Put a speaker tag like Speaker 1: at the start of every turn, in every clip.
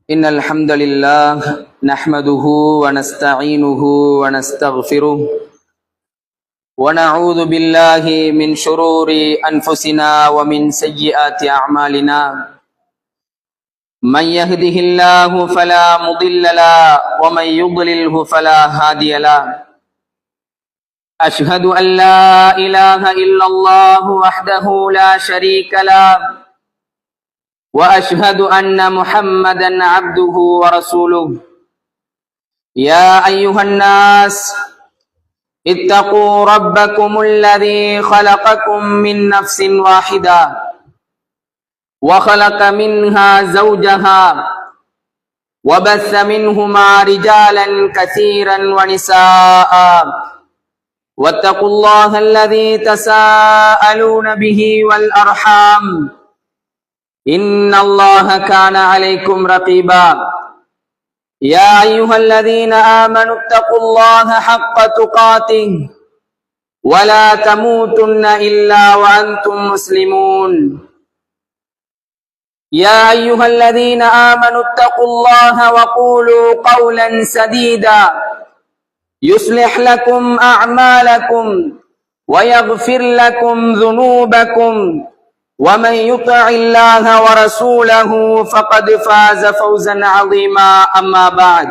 Speaker 1: إن الحمد لله نحمده ونستعينه ونستغفره ونعوذ بالله من شرور أنفسنا ومن سيئات أعمالنا من يهده الله فلا مضل له ومن يضلله فلا هادي له أشهد أن لا إله إلا الله وحده لا شريك له وأشهد أن محمدا عبده ورسوله يا أيها الناس اتقوا ربكم الذي خلقكم من نفس واحدة وخلق منها زوجها وبث منهما رجالا كثيرا ونساء واتقوا الله الذي تساءلون به والأرحام إن الله كان عليكم رقيبا يا أيها الذين آمنوا اتقوا الله حق تقاته ولا تموتن إلا وأنتم مسلمون يا أيها الذين آمنوا اتقوا الله وقولوا قولا سديدا يصلح لكم أعمالكم ويغفر لكم ذنوبكم ومن يطع الله ورسوله فقد فاز فوزا عظيما أما بعد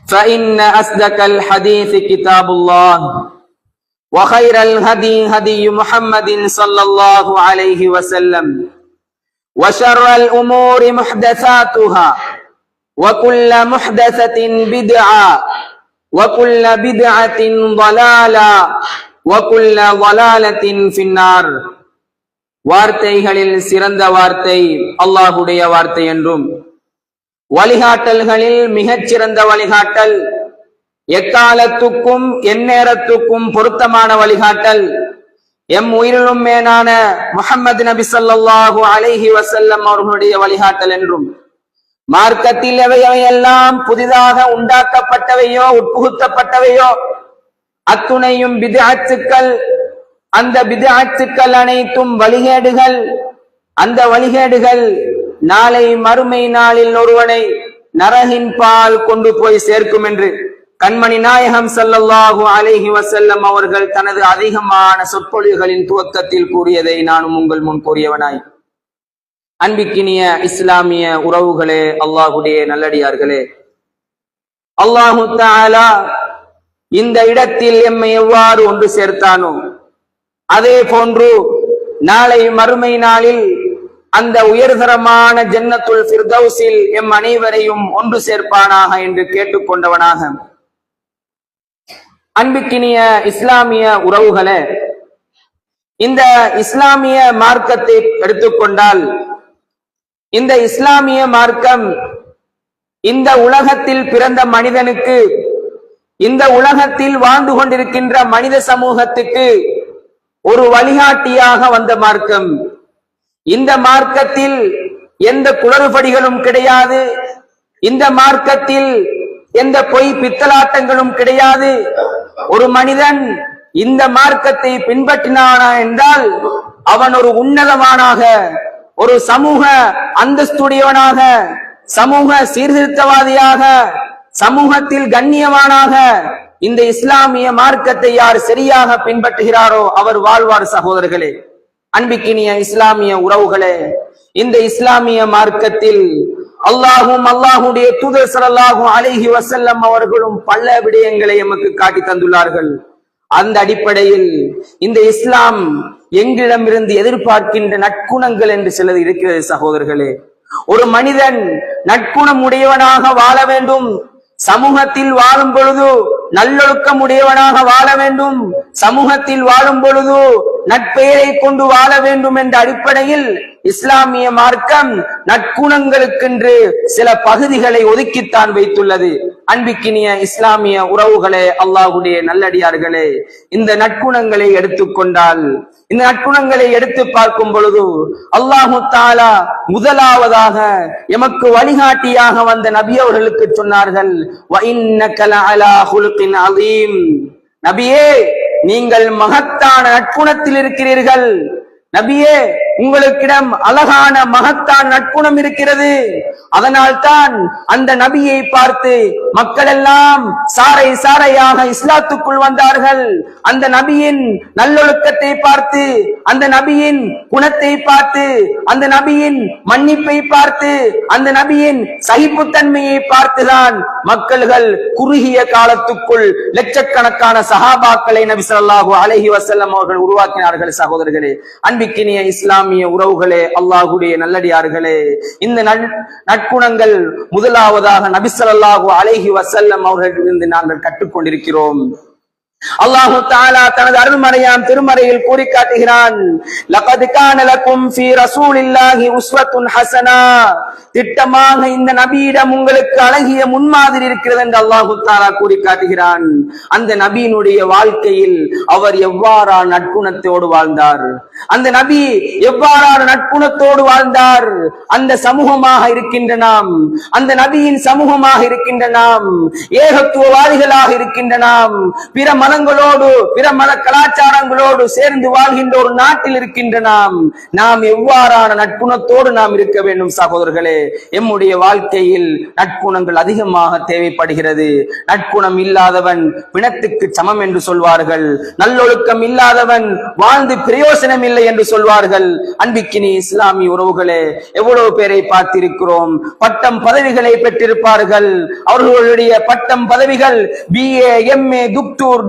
Speaker 1: فإن أصدق الحديث كتاب الله وخير الهدي هدي محمد صلى الله عليه وسلم وشر الأمور محدثاتها وكل محدثة بدعة وكل بدعة ضلالة وَكُلَّ ضَلَالَةٍ فِي النَّارِ வார்த்தைகளில் சிறந்த வார்த்தை அல்லாஹ்வுடைய வார்த்தை என்றும் வழிகாட்டல்களில் மிகச்சிறந்த வழிகாட்டல் எக்காலத்துக்கும் எந்நேரத்துக்கும் பொருத்தமான வழிகாட்டல் எம் உயிரிலும் மேலான முஹம்மது நபி ஸல்லல்லாஹு அலைஹி வஸல்லம் அவர்களுடைய வழிகாட்டல் என்றும் மார்க்கத்தில் எவையெல்லாம் புதிதாக உண்டாக்கப்பட்டவையோ உட்புகுத்தப்பட்டவையோ அத்துணையும் பித்அத்துக்கள், அந்த பித்அத்துக்கள் அனைத்தும் வழிகேடுகள். அந்த வழிகேடுகள் நாளை மறுமை நாளில் ஒருவனை நரகின் பால் கொண்டு போய் சேர்க்கும் என்று கண்மணி நாயகம் ஸல்லல்லாஹு அலைஹி வஸல்லம் அவர்கள் தனது அதிகமான சொற்பொழிவுகளின் துவக்கத்தில் கூறியதை நானும் உங்கள் முன் கூறியவனாய், அன்பிக்கினிய இஸ்லாமிய உறவுகளே, அல்லாஹ்வுடைய நல்லடியார்களே, அல்லாஹு தஆலா இந்த இடத்தில் எம்மை எவ்வாறு ஒன்று சேர்த்தானோ அதே போன்று நாளை மறுமை நாளில் அந்த உயர்தரமான ஜன்னத்துல் ஃபிர்தௌஸில் எம் அனைவரையும் ஒன்று சேர்ப்பானாக என்று கேட்டுக்கொண்டவனாக, அன்பிக்கினிய இஸ்லாமிய உறவுகளே, இந்த இஸ்லாமிய மார்க்கத்தை எடுத்துக்கொண்டால் இந்த இஸ்லாமிய மார்க்கம் இந்த உலகத்தில் பிறந்த மனிதனுக்கு, இந்த உலகத்தில் வாழ்ந்து கொண்டிருக்கின்ற மனித சமூகத்துக்கு ஒரு வழிகாட்டியாக வந்த மார்க்கம். இந்த மார்க்கத்தில் எந்த குளறுபடிகளும் கிடையாது. இந்த மார்க்கத்தில் எந்த பொய் பித்தலாட்டங்களும் கிடையாது. ஒரு மனிதன் இந்த மார்க்கத்தை பின்பற்றினானா என்றால் அவன் ஒரு உன்னதமானாக, ஒரு சமூக அந்தஸ்துடையவனாக, சமூக சீர்திருத்தவாதியாக, சமூகத்தில் கண்ணியமானாக இந்த இஸ்லாமிய மார்க்கத்தை யார் சரியாக பின்பற்றுகிறாரோ அவர் வாழ்வார். சகோதரர்களே, அன்பிக்கினிய இஸ்லாமிய உறவுகளே, இந்த இஸ்லாமிய மார்க்கத்தில் அல்லாஹும் அல்லாஹுடைய தூதர் ஸல்லல்லாஹு அலைஹி வஸல்லம் அவர்களும் பல விடயங்களை எமக்கு காட்டி தந்துள்ளார்கள். அந்த அடிப்படையில் இந்த இஸ்லாம் எங்களிடமிருந்து எதிர்பார்க்கின்ற நற்குணங்கள் என்று சிலது இருக்கிறது. சகோதரர்களே, ஒரு மனிதன் நற்குணம் உடையவனாக வாழ வேண்டும். சமூகத்தில் வாழும் பொழுது நல்லொழுக்கம் உடையவனாக வாழ வேண்டும். சமூகத்தில் வாழும் பொழுது நட்பெயரை கொண்டு வாழ வேண்டும் என்ற அடிப்படையில் இஸ்லாமிய மார்க்கம் நற்குணங்களுக்கென்று சில பகுதிகளை ஒதுக்கித்தான் வைத்துள்ளது. அன்பிக்கினிய இஸ்லாமிய உறவுகளே, அல்லாஹ்வுடைய நல்லடியார்களே, இந்த நற்குணங்களை எடுத்துக்கொண்டால், இந்த நற்குணங்களை எடுத்து பார்க்கும் பொழுது அல்லாஹு தஆலா முதலாவதாக எமக்கு வழிகாட்டியாக வந்த நபி அவர்களுக்கு சொன்னார்கள், வ இன்னக லஅலா ஹுலுகின் அதீம். நபியே, நீங்கள் மகத்தான நற்குணத்தில் இருக்கிறீர்கள். நபியே, உங்களுக்கிடம் அழகான மகத்தான நற்குணம் இருக்கிறது. அதனால் தான் அந்த நபியை பார்த்து மக்கள் எல்லாம் சாரை சாரையாக இஸ்லாத்துக்குள் வந்தார்கள். அந்த நபியின் நல்லொழுக்கத்தை பார்த்து, அந்த நபியின் குணத்தை பார்த்து, அந்த நபியின் மன்னிப்பை பார்த்து, அந்த நபியின் சகிப்புத்தன்மையை பார்த்துதான் மக்கள்கள் குறுகிய காலத்துக்குள் லட்சக்கணக்கான சஹாபாக்களை நபி ஸல்லல்லாஹு அலைஹி வஸல்லம் அவர்கள் உருவாக்கினார்கள். சகோதரர்களே, அன்பிக்கினிய இஸ்லாமிய உறவுகளே, அல்லாஹ்வுடைய நல்லடியார்களே, இந்த நற்குணங்கள் முதலாவதாக நபி ஸல்லல்லாஹு அலைஹி வஸல்லம் அவர்களிடமிருந்து நாங்கள் கற்றுக்கொண்டிருக்கிறோம். அல்லாஹு தஆலா தனது அருள்மறையாம் திருமறையில் கூறி காட்டுகிறான், லகத் கான லகும் ஃபீ ரசூலில்லாஹி உஸ்வத்துன் ஹஸனா. திட்டமாக இந்த நபியிடம் உங்களுக்கு அழகிய முன்மாதிரி இருக்கிறது என்று அல்லாஹு தஆலா கூறி காட்டுகிறான். அந்த நபியினுடைய வாழ்க்கையில் அவர் எவ்வாறான நற்குணத்தோடு வாழ்ந்தார், அந்த நபி எவ்வாறான நற்குணத்தோடு வாழ்ந்தார். அந்த சமூகமாக இருக்கின்ற நாம், அந்த நபியின் சமூகமாக இருக்கின்ற நாம், ஏகத்துவவாதிகளாக இருக்கின்ற நாம், பிற மதங்களோடு பிற மத கலாச்சாரங்களோடு சேர்ந்து வாழ்கின்ற ஒரு நாட்டில் இருக்கின்ற நாம் எவ்வாறான நற்குணத்தோடு நாம் இருக்க வேண்டும். சகோதரர்களே, எம்முடைய வாழ்க்கையில் நற்குணங்கள் அதிகமாக தேவைப்படுகிறது. நற்குணம் இல்லாதவன் பிணத்துக்கு சமம் என்று சொல்வார்கள். நல்லொழுக்கம் இல்லாதவன் வாழ்ந்து பிரயோசனம் இல்லை என்று சொல்வார்கள். அன்பிக்கினி இஸ்லாமிய உறவுகளே, எவ்வளவு பேரை பார்த்திருக்கிறோம், பட்டம் பதவிகளை பெற்றிருப்பார்கள். அவர்களுடைய பட்டம் பதவிகள் BA MA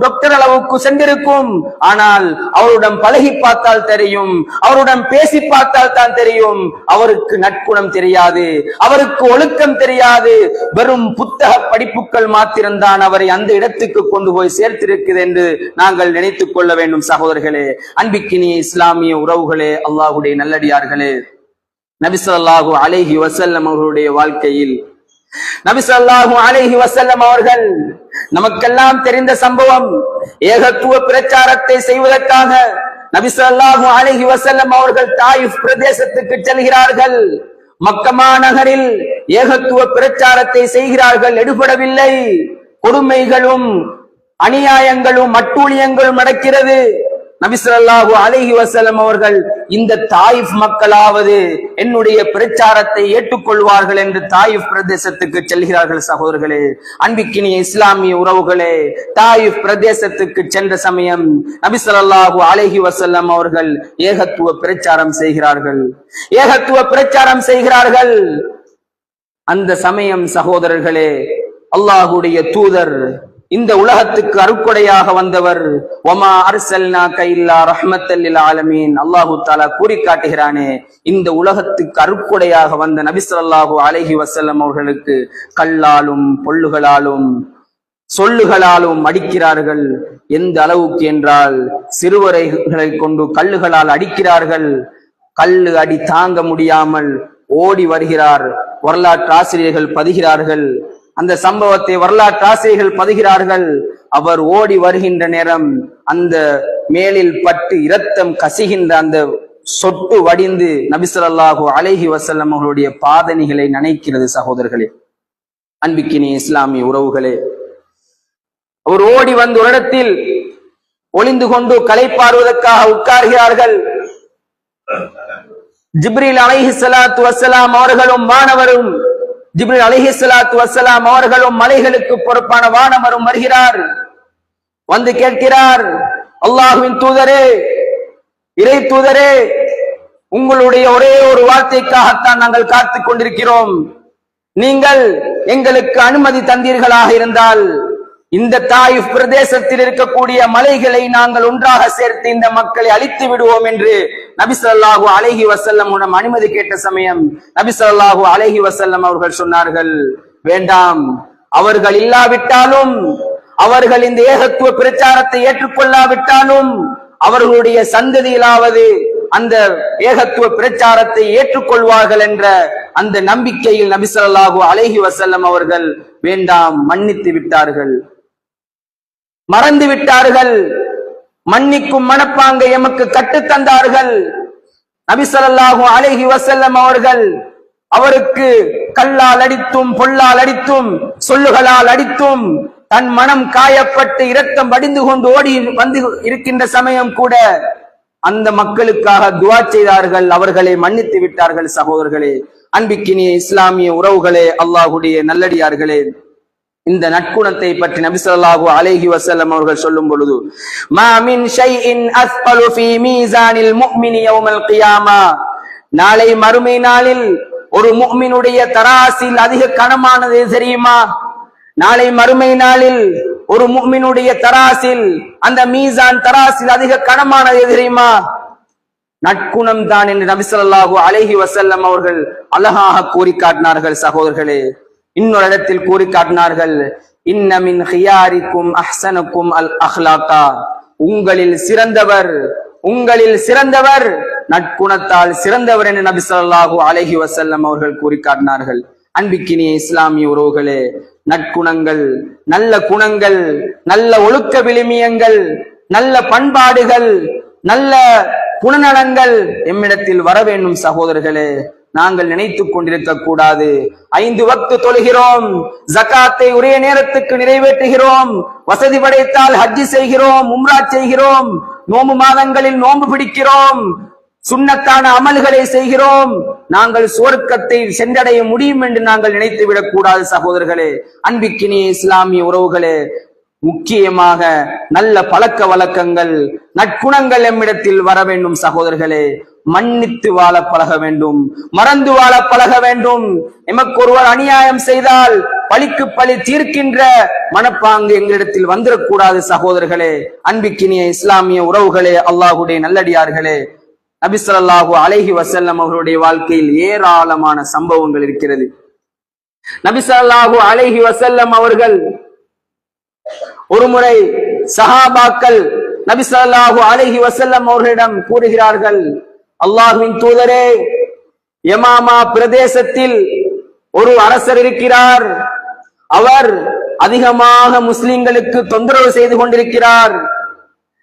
Speaker 1: டாக்டர் அளவுக்கு சென்றிருக்கும். ஆனால் அவருடன் பழகி பார்த்தால் தெரியும், அவருடன் பேசி பார்த்தால் தான் தெரியும், அவருக்கு நற்குணம் தெரியாது, அவருக்கு ஒழுக்கம் தெரியாது. வெறும் புத்தக படிப்புகள் மாத்திரம்தான் அவரை அந்த இடத்துக்கு கொண்டு போய் சேர்த்திருக்கிறது என்று நாங்கள் நினைத்துக் கொள்ள வேண்டும். சகோதரர்களே, அன்பிக்கினிய இஸ்லாமிய உறவுகளே, அல்லாஹ்வுடைய நல்லடியார்களே, நபி ஸல்லல்லாஹு அலைஹி வஸல்லம் அவர்களுடைய வாழ்க்கையில் நபி ஸல்லல்லாஹு அலைஹி வஸல்லம் அவர்கள் நமக்கெல்லாம் தெரிந்த சம்பவம். ஏகத்துவ பிரச்சாரத்தை செய்வதற்காக நபி ஸல்லல்லாஹு அலைஹி வஸல்லம் அவர்கள் தாயிஃப் பிரதேசத்துக்கு செல்கிறார்கள். மக்கமா நகரில் ஏகத்துவ பிரச்சாரத்தை செய்கிறார்கள். எடுபடவில்லை. கொடுமைகளும் அநியாயங்களும் அட்டூழியங்களும் நடக்கிறது. நபி ஸல்லல்லாஹு அலைஹி வஸல்லம் அவர்கள் இந்த தாயிஃப் மக்களாவது என்னுடைய பிரச்சாரத்தை ஏற்றுக்கொள்வார்கள் என்று தாயிஃப் பிரதேசத்துக்கு செல்கிறார்கள். சகோதரர்களே, அன்பிக்கினிய இஸ்லாமிய உறவுகளே, தாயிஃப் பிரதேசத்துக்கு சென்ற சமயம் நபி ஸல்லல்லாஹு அலைஹி வஸல்லம் அவர்கள் ஏகத்துவ பிரச்சாரம் செய்கிறார்கள். அந்த சமயம் சகோதரர்களே, அல்லாஹ்வுடைய தூதர், இந்த உலகத்துக்கு அருட்கொடையாக வந்தவர், வமா அர்சல்னாக இல்லா ரஹ்மத்தல் லில் ஆலமீன், அல்லாஹு தஆலா கூறி காட்டுகிறானே, இந்த உலகத்துக்கு அருட்கொடையாக வந்த நபி ஸல்லல்லாஹு அலைஹி வஸல்லம் அவர்களுக்கு கல்லாலும் பொல்லுகளாலும் சொல்லுகளாலும் அடிக்கிறார்கள். எந்த அளவுக்கு என்றால், சிறுவரைகளை கொண்டு கல்லுகளால் அடிக்கிறார்கள். கல்லு அடி தாங்க முடியாமல் ஓடி வருகிறார். வரலாற்று ஆசிரியர்கள் பதிகிறார்கள். அந்த சம்பவத்தை வரலாற்று ஆசிரியர்கள் பதிகிறார்கள். அவர் ஓடி வருகின்ற நேரம் அந்த மேலில் பட்டு இரத்தம் கசிகின்ற அந்த சொட்டு வடிந்து நபி ஸல்லல்லாஹு அலைஹி வஸல்லம் அவர்களுடைய பாதணிகளை நனைக்கிறது. சகோதரர்களே, அன்பிக்கினிய இஸ்லாமிய உறவுகளே, அவர் ஓடி வந்து ஒரு இடத்தில் ஒளிந்து கொண்டு களைப்பாறுவதற்காக உட்கார்கிறார்கள். ஜிப்ரீல் அலைஹிஸ்ஸலாத்து வஸ்ஸலாம் அவர்களும் மாணவரும், ஜிப்ரீல் அலைஹிஸ்ஸலாத்து வஸ்ஸலாம் அவர்களும் மலைகளுக்கு பொறுப்பான வானவரும் வருகிறார். வந்து கேட்கிறார், அல்லாஹ்வின் தூதரே, இறை தூதரே, உங்களுடைய ஒரே ஒரு வார்த்தைக்காகத்தான் நாங்கள் காத்துக் கொண்டிருக்கிறோம். நீங்கள் எங்களுக்கு அனுமதி தந்தீர்களாக இருந்தால் இந்த தாயிஃப் பிரதேசத்தில் இருக்கக்கூடிய மலைகளை நாங்கள் ஒன்றாக சேர்த்து இந்த மக்களை அழித்து விடுவோம் என்று நபி ஸல்லல்லாஹு அலைஹி வஸல்லம் அனுமதி கேட்ட சமயம் நபி ஸல்லல்லாஹு அலைஹி வஸல்லம் அவர்கள் சொன்னார்கள், வேண்டாம், அவர்கள் இல்லாவிட்டாலும், அவர்கள் இந்த ஏகத்துவ பிரச்சாரத்தை ஏற்றுக்கொள்ளாவிட்டாலும் அவர்களுடைய சந்ததியிலாவது அந்த ஏகத்துவ பிரச்சாரத்தை ஏற்றுக்கொள்வார்கள் என்ற அந்த நம்பிக்கையில் நபி ஸல்லல்லாஹு அலைஹி வஸல்லம் அவர்கள் வேண்டாம், மன்னித்து விட்டார்கள், மறந்து விட்டார்கள். மன்னிக்கும் மனப்பாங்கை எமக்கு கற்றுத்தந்தார்கள். நபி ஸல்லல்லாஹு அலைஹி வஸல்லம் அவர்கள் அவருக்கு கல்லால் அடித்தும் பொல்லால் அடித்தும் சொல்லுகளால் அடித்தும் தன் மனம் காயப்பட்டு இரத்தம் வடிந்து கொண்டு ஓடி வந்து இருக்கின்ற சமயம் கூட அந்த மக்களுக்காக துஆ செய்தார்கள், அவர்களை மன்னித்து விட்டார்கள். சகோதரர்களே, அன்பிக்கினிய இஸ்லாமிய உறவுகளே, அல்லாஹ்வுடைய நல்லடியார்களே, இந்த நற்குணத்தை பற்றி நபி ஸல்லல்லாஹு அலைஹி வஸல்லம் அவர்கள் சொல்லும் பொழுது, மா மின் ஷைஇன் அஸ்கலு ஃபீ மீசானில் முஃமினி யௌமல் கியாமா, நாளை மறுமை நாளில் ஒரு முஃமினுடைய தராசில் அதிக கனமானது தெரியுமா? நாளை மறுமை நாளில் ஒரு முஃமினுடைய தராசில், அந்த மீசான் தராசில் அதிக கனமானது தெரியுமா? நற்குணம் தான் என்று நபி ஸல்லல்லாஹு அலைஹி வஸல்லம் அவர்கள் அழகாக கூறி காட்டினார்கள். சகோதரர்களே, இன்னொரு இடத்தில் கூறி காட்டினார்கள், இன்ன மின் ஹியாரிக்கும் அஹ்ஸனுக்கும் அல் அஹ்லாகா, உங்களில் சிறந்தவர் நற்குணத்தால் சிறந்தவர் என்று நபி ஸல்லல்லாஹு அலைஹி வஸல்லம் அவர்கள் கூறி காட்டினார்கள். அன்பிக்கினிய இஸ்லாமிய உறவுகளே, நற்குணங்கள், நல்ல குணங்கள், நல்ல ஒழுக்க விழுமியங்கள், நல்ல பண்பாடுகள், நல்ல குணநலங்கள் எம்மிடத்தில் வர வேண்டும். சகோதரர்களே, நாங்கள் நினைத்துக் கொண்டிருக்க கூடாது, 5 வக்து தொழுகிறோம், ஜகாத்தை உரிய நேரத்துக்கு நிறைவேற்றுகிறோம், வசதி படைத்தால் ஹஜ்ஜி செய்கிறோம், உம்ரா செய்கிறோம், நோன்பு மாதங்களில் நோன்பு பிடிக்கிறோம், சுன்னத்தான அமல்களை செய்கிறோம், நாங்கள் சுவர்க்கத்தை சென்றடைய முடியும் என்று நாங்கள் நினைத்து விடக் கூடாது. சகோதரர்களே, அன்பிக்கினிய இஸ்லாமிய உறவுகளே, முக்கியமாக நல்ல பழக்க வழக்கங்கள், நற்குணங்கள் எம்மிடத்தில் வர வேண்டும். சகோதரர்களே, மன்னித்து வாழ பழக வேண்டும், மறந்து வாழ பழக வேண்டும். எமக்கு ஒருவர் அநியாயம் செய்தால் பழிக்கு பழி தீர்க்கின்ற மனப்பாங்கு எங்களிடத்தில் வந்துடக்கூடாது. சகோதரர்களே, அன்பிக்கினிய இஸ்லாமிய உறவுகளே, அல்லாஹ்வுடைய நல்லடியார்களே, நபி ஸல்லல்லாஹு அலைஹி வஸல்லம் அவர்களுடைய வாழ்க்கையில் ஏராளமான சம்பவங்கள் இருக்கிறது. நபி ஸல்லல்லாஹு அலைஹி வஸல்லம் அவர்கள் ஒருமுறை சஹாபாக்கள் நபி ஸல்லல்லாஹு அலைஹி வஸல்லம் அவர்களிடம் கூறுகிறார்கள், அல்லாஹ்வின் தூதரே, யமாமா பிரதேசத்தில் ஒரு அரசர் இருக்கிறார், அவர் அதிகமாக முஸ்லிம்களுக்கு தொந்தரவு செய்து கொண்டிருக்கிறார்,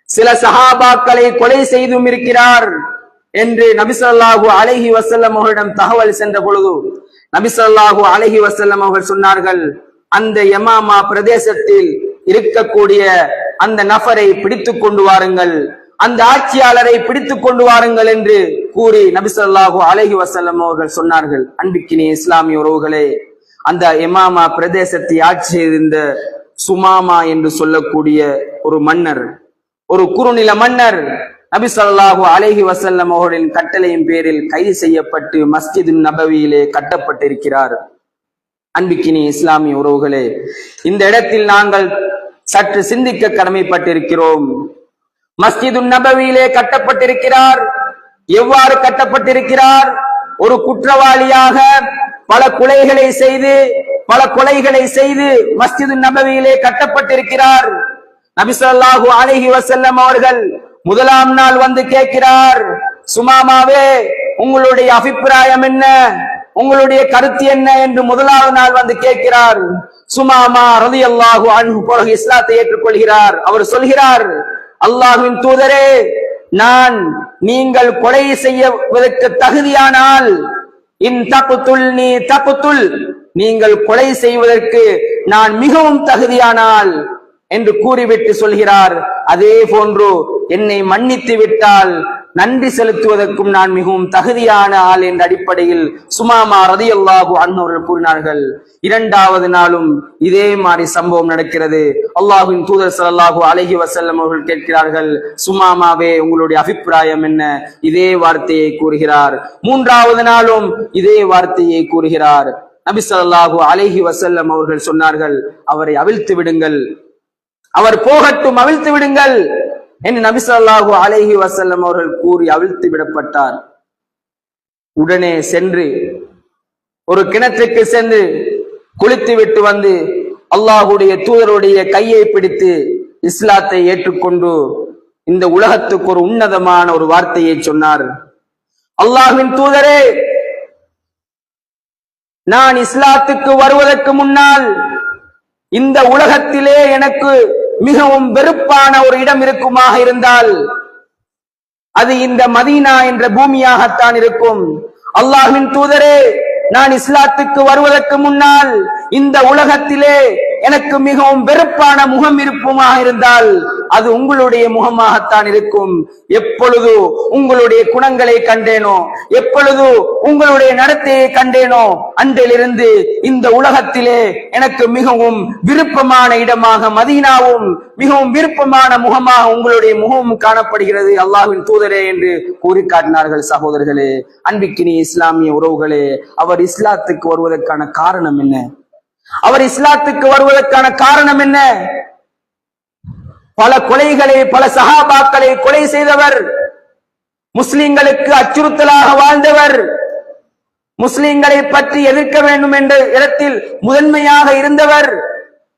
Speaker 1: சில சஹாபாக்களை கொலை செய்தும் இருக்கிறார் என்று நபி ஸல்லல்லாஹு அலைஹி வஸல்லம் அவர்களிடம் தகவல் சென்ற பொழுது நபி ஸல்லல்லாஹு அலைஹி வஸல்லம் அவர்கள் சொன்னார்கள், அந்த யமாமா பிரதேசத்தில் இருக்கக்கூடிய அந்த நபரை பிடித்துக் கொண்டு வாருங்கள், அந்த ஆட்சியாளரை பிடித்துக் கொண்டு வாருங்கள் என்று கூறி நபி ஸல்லல்லாஹு அலைஹி வஸல்லம் அவர்கள் சொன்னார்கள். அன்பிக்கினிய இஸ்லாமிய உறவுகளே, அந்த யமாமா பிரதேசத்தை ஆட்சி செய்திருந்த சுமாமா என்று சொல்லக்கூடிய ஒரு மன்னர், ஒரு குறுநில மன்னர், நபி ஸல்லல்லாஹு அலைஹி வஸல்லம் அவர்களின் கட்டளையின் பேரில் கைது செய்யப்பட்டு மஸ்ஜிது நபவியிலே கட்டப்பட்டிருக்கிறார். அன்பிக்கினிய இஸ்லாமிய உறவுகளே, இந்த இடத்தில் நாங்கள் சற்று சிந்திக்க கடமைப்பட்டிருக்கிறோம். மஸ்ஜிது நபவியிலே கட்டப்பட்டிருக்கிறார். எவ்வாறு கட்டப்பட்டிருக்கிறார்? ஒரு குற்றவாளியாக பல கொலைகளை செய்து மஸ்ஜிது நபவியிலே கட்டப்பட்டிருக்கிறார். நபி ஸல்லல்லாஹு அலைஹி வஸல்லம் அவர்கள் முதலாம் நாள் வந்து கேட்கிறார், சுமாமாவே, உங்களுடைய அபிப்பிராயம் என்ன, உங்களுடைய கருத்து என்ன என்று முதலாவது நாள் வந்து கேட்கிறார். சுமாமா ரலியல்லாஹு அன்ஹு பிறகு இஸ்லாத்தை ஏற்றுக்கொள்கிறார். அவர் சொல்கிறார், அல்லாஹ்வின் தூதரே, நான் நீங்கள் கொலை செய்வதற்கு தகுதியானால், இன் தக்துல் நீ தக்துல், நீங்கள் கொலை செய்வதற்கு நான் மிகவும் தகுதியானால் என்று கூறிவிட்டு சொல்கிறார், அதே போன்று என்னை மன்னித்து விட்டால் நன்றி செலுத்துவதற்கும் நான் மிகவும் தகுதியான ஆள் என்ற அடிப்படையில் சுமாமா ரலியல்லாஹு அன்ஹு அவர்கள் கூறினார்கள். 2வது நாளும் இதே மாதிரி சம்பவம் நடக்கிறது. அல்லாஹ்வின் தூதர் ஸல்லல்லாஹு அலைஹி வஸல்லம் அவர்கள் கேட்கிறார்கள், சுமாமாவே, உங்களுடைய அபிப்பிராயம் என்ன? இதே வார்த்தையை கூறுகிறார். 3வது நாளும் இதே வார்த்தையை கூறுகிறார். நபி ஸல்லல்லாஹு அலைஹி வஸல்லம் அவர்கள் சொன்னார்கள், அவரை அவிழ்த்து விடுங்கள், அவர் போகட்டும், அவிழ்த்து விடுங்கள் என்று நபி ஸல்லல்லாஹு அலைஹி வஸல்லம் அவர்கள் கூறி அவிழ்த்து விடப்பட்டார். உடனே சென்று ஒரு கிணற்றுக்கு சென்று குளித்து விட்டு வந்து அல்லாஹ்வுடைய தூதருடைய கையை பிடித்து இஸ்லாத்தை ஏற்றுக்கொண்டு இந்த உலகத்துக்கு ஒரு உன்னதமான ஒரு வார்த்தையை சொன்னார். அல்லாஹ்வின் தூதரே, நான் இஸ்லாத்துக்கு வருவதற்கு முன்னால் இந்த உலகத்திலே எனக்கு மிகவும் வெறுப்பான ஒரு இடம் இருக்குமாக இருந்தால் அது இந்த மதீனா என்ற பூமியாகத்தான் இருக்கும். அல்லாஹ்வின் தூதரே, நான் இஸ்லாத்துக்கு வருவதற்கு முன்னால் இந்த உலகத்திலே எனக்கு மிகவும் வெறுப்பான முகம் இருப்புமாக இருந்தால் அது உங்களுடைய முகமாகத்தான் இருக்கும். எப்பொழுது உங்களுடைய குணங்களை கண்டேனோ, எப்பொழுது உங்களுடைய நடத்தையை கண்டேனோ, அன்றிலிருந்து இந்த உலகத்திலே எனக்கு மிகவும் விருப்பமான இடமாக மதீனாவும், மிகவும் விருப்பமான முகமாக உங்களுடைய முகமும் காணப்படுகிறது அல்லாஹ்வின் தூதரே என்று கூறி காட்டினார்கள். சகோதரர்களே, அன்பிக்கினிய இஸ்லாமிய உறவுகளே, அவர் இஸ்லாத்துக்கு வருவதற்கான காரணம் என்ன? அவர் இஸ்லாத்துக்கு வருவதற்கான காரணம் என்ன? பல கொலைகளை, பல சஹாபாக்களை கொலை செய்தவர், முஸ்லிம்களுக்கு அச்சுறுத்தலாக வாழ்ந்தவர், முஸ்லிம்களை பற்றி எதிர்க்க வேண்டும் என்ற இடத்தில் முதன்மையாக இருந்தவர்.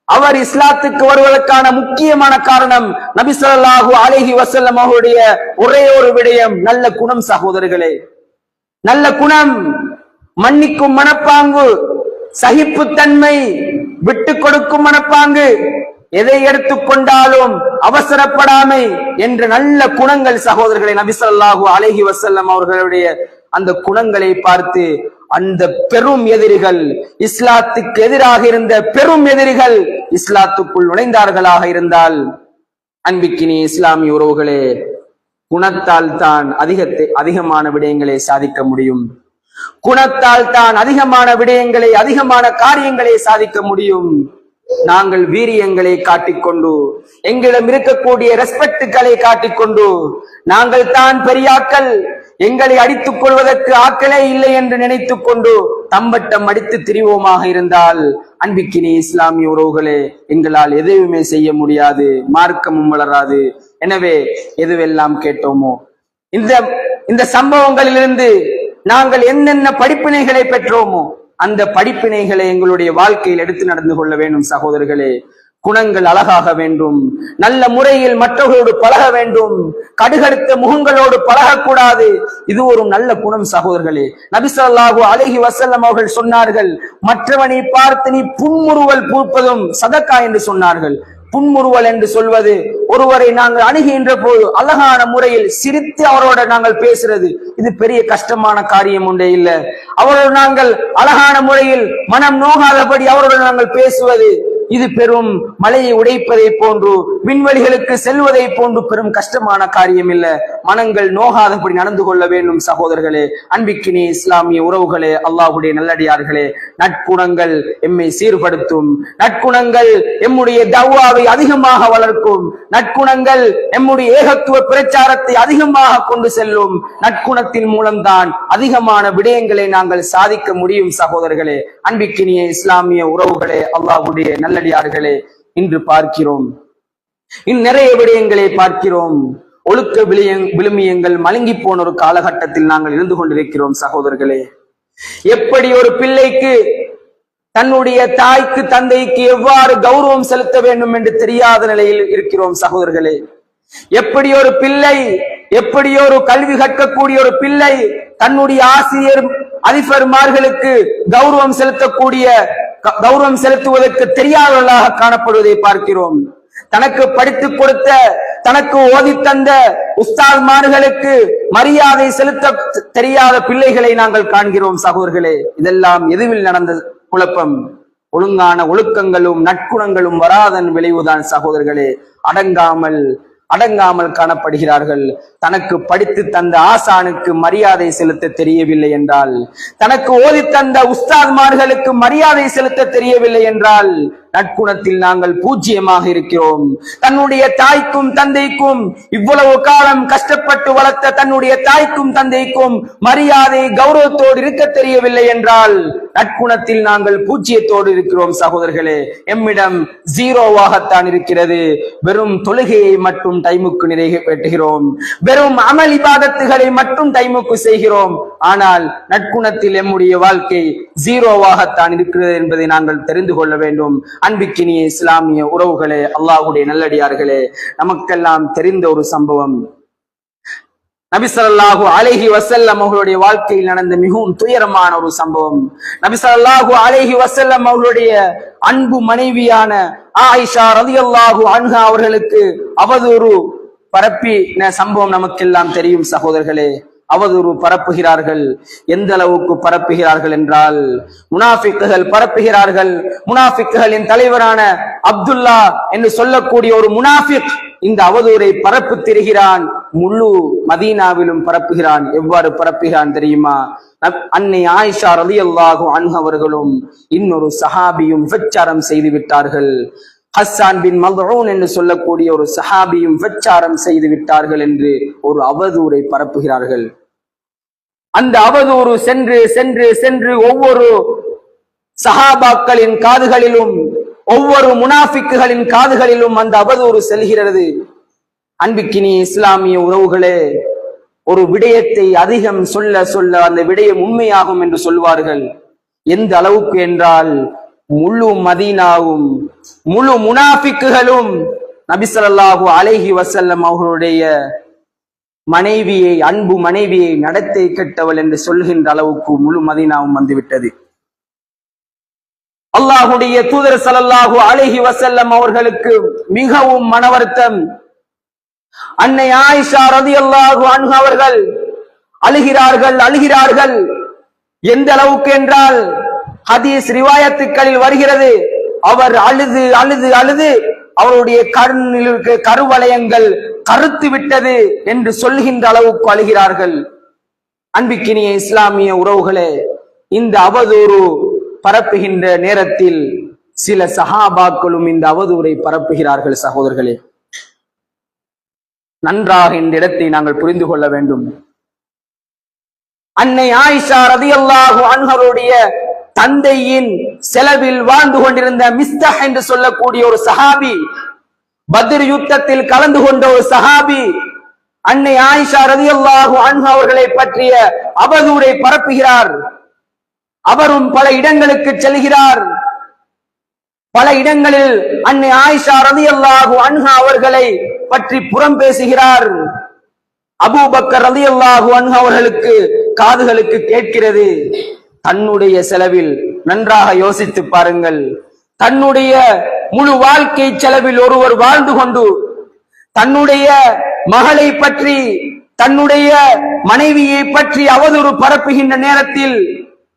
Speaker 1: அவர் இஸ்லாத்துக்கு வருவதற்கான முக்கியமான காரணம் நபி ஸல்லல்லாஹு அலைஹி வஸல்லம் அவருடைய ஒரே ஒரு விடயம், நல்ல குணம். சகோதரர்களே, நல்ல குணம், மன்னிக்கும் மனப்பாங்கு, சகிப்புத்தன்மை, விட்டு கொடுக்கும் மனப்பாங்கு, எதை எடுத்துக்கொண்டாலும் அவசரப்படாமை என்ற நல்ல குணங்கள். சகோதரர்களை, நபி ஸல்லல்லாஹு அலைஹி வஸல்லம் அவர்களுடைய அந்த குணங்களை பார்த்து அந்த பெரும் எதிரிகள், இஸ்லாத்துக்கு எதிராக இருந்த பெரும் எதிரிகள் இஸ்லாத்துக்குள் நுழைந்தார்களாக இருந்தால், அன்பிக்கினி இஸ்லாமிய உறவுகளே, குணத்தால் தான் அதிகமான விடயங்களை சாதிக்க முடியும். குணத்தால் தான் அதிகமான விடயங்களை, அதிகமான காரியங்களை சாதிக்க முடியும். நாங்கள் வீரியங்களை காட்டிக்கொண்டு, எங்களிடம் இருக்கக்கூடிய ரெஸ்பெக்டுகளை காட்டிக்கொண்டு, நாங்கள் தான் பெரியாக்கள், எங்களை அடித்துக் கொள்வதற்கு ஆக்களே இல்லை என்று நினைத்துக் கொண்டு தம்பட்டம் அடித்து திரிவோமாக இருந்தால், அன்பிக்கினி இஸ்லாமிய உறவுகளே, எங்களால் எதுவுமே செய்ய முடியாது, மார்க்கமும் வளராது. எனவே எதுவெல்லாம் கேட்டோமோ, இந்த சம்பவங்களிலிருந்து நாங்கள் என்னென்ன படிப்பினைகளை பெற்றோமோ அந்த படிப்பினைகளை எங்களுடைய வாழ்க்கையில் எடுத்து நடந்து கொள்ள வேண்டும். சகோதரர்களே, குணங்கள் அழகாக வேண்டும், நல்ல முறையில் மற்றவர்களோடு பழக வேண்டும், கடுகடுத்த முகங்களோடு பழகக்கூடாது. இது ஒரு நல்ல குணம். சகோதரர்களே, நபி ஸல்லல்லாஹு அலைஹி வஸல்லம் அவர்கள் சொன்னார்கள், மற்றவனை பார்த்து நீ புன்முறுவல் பூப்பதும் சதக்கா என்று சொன்னார்கள். புன்முறுவல் என்று சொல்வது, ஒருவரை நாங்கள் அணுகின்ற போது அழகான முறையில் சிரித்து அவரோட நாங்கள் பேசுறது, இது பெரிய கஷ்டமான காரியம் ஒன்றே இல்லை. அவரோடு நாங்கள் அழகான முறையில் மனம் நோகாதபடி அவரோடு நாங்கள் பேசுவது, இது பெரும் மலையை உடைப்பதை போன்று, விண்வெளிகளுக்கு செல்வதை போன்று பெரும் கஷ்டமான காரியம் இல்ல. மனங்கள் நோகாதபடி நடந்து கொள்ள வேண்டும். சகோதரர்களே, அன்பிக்கினே இஸ்லாமிய உறவுகளே, அல்லாஹ்வுடைய நல்லடியார்களே, நற்குணங்கள் எம்மை சீர்படுத்தும், நற்குணங்கள் எம்முடைய தவ்வாவை அதிகமாக வளர்க்கும், நற்குணங்கள் எம்முடைய ஏகத்துவ பிரச்சாரத்தை அதிகமாக கொண்டு செல்லும். நற்குணத்தின் மூலம்தான் அதிகமான விடயங்களை நாங்கள் சாதிக்க முடியும். சகோதரர்களே, அன்பிக்கினிய இஸ்லாமிய உறவுகளே, அல்லாஹ்வுடைய நல்லடியார்களே, இன்று பார்க்கிறோம், நிறைய விடயங்களை பார்க்கிறோம். ஒழுக்க விழுமியங்கள் மழுங்கி போன ஒரு காலகட்டத்தில் நாங்கள் இருந்து கொண்டிருக்கிறோம். சகோதரர்களே, எப்படி ஒரு பிள்ளைக்கு தன்னுடைய தாய்க்கு தந்தைக்கு எவ்வாறு கௌரவம் செலுத்த வேண்டும் என்று தெரியாத நிலையில் இருக்கிறோம். சகோதரர்களே, எப்படி ஒரு பிள்ளை, எப்படி ஒரு கல்வி கற்கக்கூடிய ஒரு பிள்ளை தன்னுடைய ஆசிரியர் அதிபர்மார்களுக்கு கௌரவம் செலுத்துவதற்கு தெரியாதவர்களாக காணப்படுவதை பார்க்கிறோம். தனக்கு படித்துக் கொடுத்த, தனக்கு ஓதி தந்த உஸ்தாத்மார்களுக்கு மரியாதை செலுத்த தெரியாத பிள்ளைகளை நாங்கள் காண்கிறோம். சகோதரர்களே, இதெல்லாம் எதுவில் நடந்த குழப்பம்? ஒழுங்கான ஒழுக்கங்களும் நற்குணங்களும் வராதன் விளைவுதான். சகோதரர்களே, அடங்காமல் காணப்படுகிறார்கள். தனக்கு படித்து தந்த ஆசானுக்கு மரியாதை செலுத்த தெரியவில்லை என்றால், தனக்கு ஓதி தந்த உஸ்தாத்மார்களுக்கு மரியாதை செலுத்த தெரியவில்லை என்றால், நற்குணத்தில் நாங்கள் பூஜ்ஜியமாக இருக்கிறோம். தன்னுடைய தாய்க்கும் தந்தைக்கும், இவ்வளவு காலம் கஷ்டப்பட்டு வளர்த்த தன்னுடைய தாய்க்கும் தந்தைக்கும் மரியாதை கௌரவத்தோடு இருக்க தெரியவில்லை என்றால், நற்குணத்தில் நாங்கள் பூஜ்ஜியத்தோடு இருக்கிறோம். சகோதரர்களே, எம்மிடம் ஜீரோவாகத்தான் இருக்கிறது. வெறும் தொழுகையை மட்டும் டைமுக்கு நிறைவேற்றுகிறோம், வெறும் அமல் இபாதத்துகளை மட்டும் டைமுக்கு செய்கிறோம். ஆனால் நற்குணத்தில் எம்முடைய வாழ்க்கை ஜீரோவாகத்தான் இருக்கிறது என்பதை நாங்கள் தெரிந்து கொள்ள வேண்டும். அன்பிக்கினிய இஸ்லாமிய உறவுகளே, அல்லாஹ்வுடைய நல்லடியார்களே, நமக்கெல்லாம் தெரிந்த ஒரு சம்பவம், நபி ஸல்லல்லாஹு அலைஹி வஸல்லம் அவர்களுடைய வாழ்க்கையில் நடந்த மிகவும் துயரமான ஒரு சம்பவம். நபி ஸல்லல்லாஹு அலைஹி வஸல்லம் அவர்களுடைய அன்பு மனைவியான ஆயிஷா ரலியல்லாஹு அன்ஹா அவர்களுக்கு அவதூறு பரப்பின சம்பவம் நமக்கெல்லாம் தெரியும். சகோதரர்களே, அவதூறு பரப்புகிறார்கள். எந்த அளவுக்கு பரப்புகிறார்கள் என்றால், முனாஃபிக்குகள் பரப்புகிறார்கள். முனாஃபிக்குகளின் தலைவரான அப்துல்லா என்று சொல்லக்கூடிய ஒரு முனாஃபிக் இந்த அவதூறை பரப்பு திரிகிறான். முழு மதீனாவிலும் பரப்புகிறான். எவ்வாறு பரப்புகிறான் தெரியுமா? அன்னை ஆயிஷா ரலியல்லாஹு அன்ஹா அவர்களும் இன்னொரு சஹாபியும் விபச்சாரம் செய்து விட்டார்கள். ஹஸ்ஸான் பின் மல்ஊன் என்று சொல்லக்கூடிய ஒரு சஹாபியும் விபச்சாரம் செய்து விட்டார்கள் என்று ஒரு அவதூறை பரப்புகிறார்கள். அந்த அவதூறு சென்று சென்று சென்று ஒவ்வொரு சஹாபாக்களின் காதுகளிலும், ஒவ்வொரு முனாஃபிக்குகளின் காதுகளிலும் அந்த அவதூறு செல்கிறது. அன்பிக்கினி இஸ்லாமிய உறவுகளே, ஒரு விடயத்தை அதிகம் சொல்ல சொல்ல அந்த விடயம் உண்மையாகும் என்று சொல்வார்கள். எந்த அளவுக்கு என்றால், முழு மதீனாவும் முழு முனாஃபிக்குகளும் நபி ஸல்லல்லாஹு அலைஹி வஸல்லம் அவர்களுடைய மனைவியை, அன்பு மனைவியை நடத்தை கெட்டவள் என்று சொல்கின்ற அளவுக்கு முழு மதீனாவும் வந்துவிட்டது. அல்லாஹுடைய தூதர் ஸல்லல்லாஹு அலைஹி வஸல்லம் அவர்களுக்கு மிகவும் மனவருத்தம். அன்னை ஆயிஷா ரலியல்லாஹு அன்ஹா அவர்கள் அழுகிறார்கள். எந்த அளவுக்கு என்றால், ஹதீஸ் ரிவாயத்துக்களில் வருகிறது, அவர் அழுது அழுது அழுது அவருடைய கண்ணில் இருக்க கருவளையங்கள் கருத்து விட்டது என்று சொல்கின்ற அளவுக்கு அழுகிறார்கள். அன்பிக்கினிய இஸ்லாமிய உறவுகளே, இந்த அவதூறு பரப்புகின்ற நேரத்தில் சில சஹாபாக்களும் இந்த அவதூறை பரப்புகிறார்கள். சகோதரர்களே, நன்றாக இந்த இடத்தை நாங்கள் புரிந்து கொள்ள வேண்டும். அன்னை ஆயிஷா ரலியல்லாஹு அன்ஹருடைய தந்தையின் செலவில் வாழ்ந்து கொண்டிருந்த மிஸ்தஹ் என்று சொல்லக்கூடிய ஒரு சஹாபி, பத்ர் யுத்தத்தில் கலந்து கொண்ட ஒரு சஹாபி, அன்னை ஆயிஷா ரலியல்லாஹு அன்ஹா அவர்களை பற்றிய அவதூறை பரப்புகிறார். அவரும் பல இடங்களுக்கு செல்கிறார். பல இடங்களில் அன்னை ஆயிஷா ரலியல்லாஹு அன்ஹா அவர்களை பற்றி புறம் பேசுகிறார். அபூபக்கர் ரலியல்லாஹு அன்ஹு அவர்களுக்கு காதுகளுக்கு கேட்கிறது. தன்னுடைய செலவில், நன்றாக யோசித்து பாருங்கள், தன்னுடைய முழு வாழ்க்கை செலவில் ஒருவர் வாழ்ந்து கொண்டு தன்னுடைய மகளை பற்றி, தன்னுடைய மனைவியை பற்றி அவதூறு பரப்புகின்ற நேரத்தில்